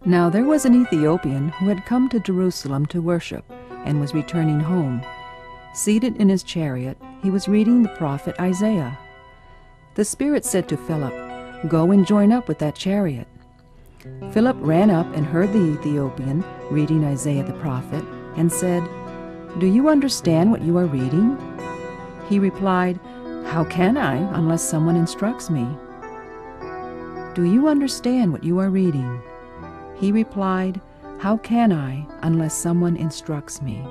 Now there was an Ethiopian who had come to Jerusalem to worship and was returning home. Seated in his chariot, he was reading the prophet Isaiah. The Spirit said to Philip, "Go and join up with that chariot." Philip ran up and heard the Ethiopian reading Isaiah the prophet and said, "Do you understand what you are reading?" He replied, "How can I unless someone instructs me?" "Do you understand what you are reading?" He replied, "How can I unless someone instructs me?"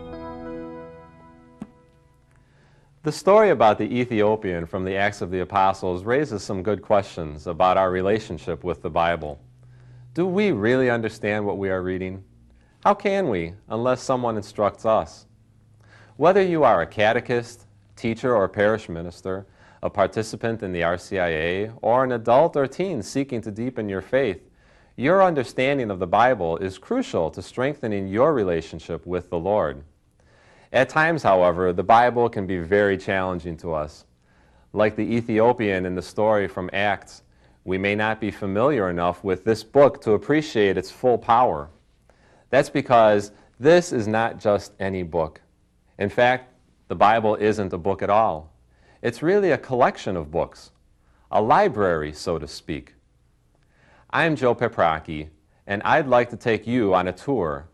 The story about the Ethiopian from the Acts of the Apostles raises some good questions about our relationship with the Bible. Do we really understand what we are reading? How can we unless someone instructs us? Whether you are a catechist, teacher, or parish minister, a participant in the RCIA, or an adult or teen seeking to deepen your faith, your understanding of the Bible is crucial to strengthening your relationship with the Lord. At times, however, the Bible can be very challenging to us. Like the Ethiopian in the story from Acts, we may not be familiar enough with this book to appreciate its full power. That's because this is not just any book. In fact, the Bible isn't a book at all. It's really a collection of books, a library, so to speak. I'm Joe Paprocki, and I'd like to take you on a tour.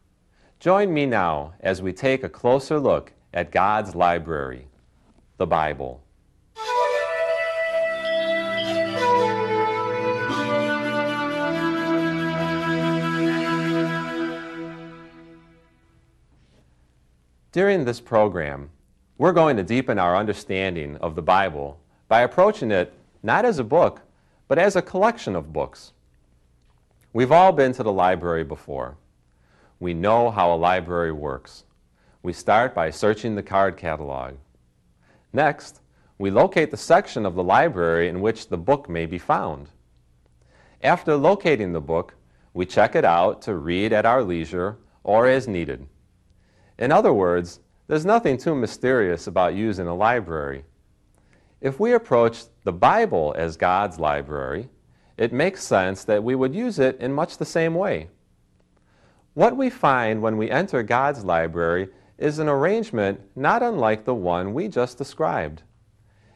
Join me now as we take a closer look at God's library, the Bible. During this program, we're going to deepen our understanding of the Bible by approaching it not as a book, but as a collection of books. We've all been to the library before. We know how a library works. We start by searching the card catalog. Next, we locate the section of the library in which the book may be found. After locating the book, we check it out to read at our leisure or as needed. In other words, there's nothing too mysterious about using a library. If we approach the Bible as God's library, it makes sense that we would use it in much the same way. What we find when we enter God's library is an arrangement not unlike the one we just described.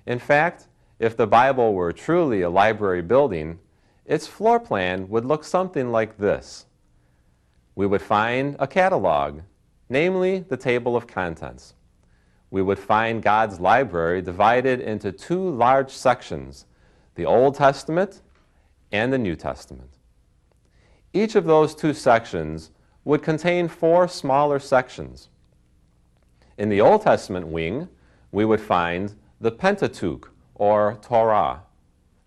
In fact, if the Bible were truly a library building, its floor plan would look something like this. We would find a catalog, namely the table of contents. We would find God's library divided into two large sections, the Old Testament and the New Testament. Each of those two sections would contain four smaller sections. In the Old Testament wing, we would find the Pentateuch, or Torah,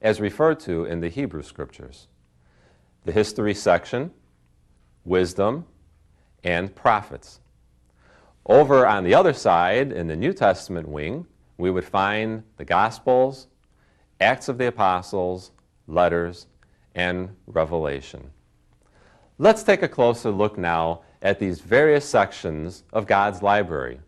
as referred to in the Hebrew Scriptures, the history section, wisdom, and prophets. Over on the other side, in the New Testament wing, we would find the Gospels, Acts of the Apostles, letters, and Revelation. Let's take a closer look now at these various sections of God's library.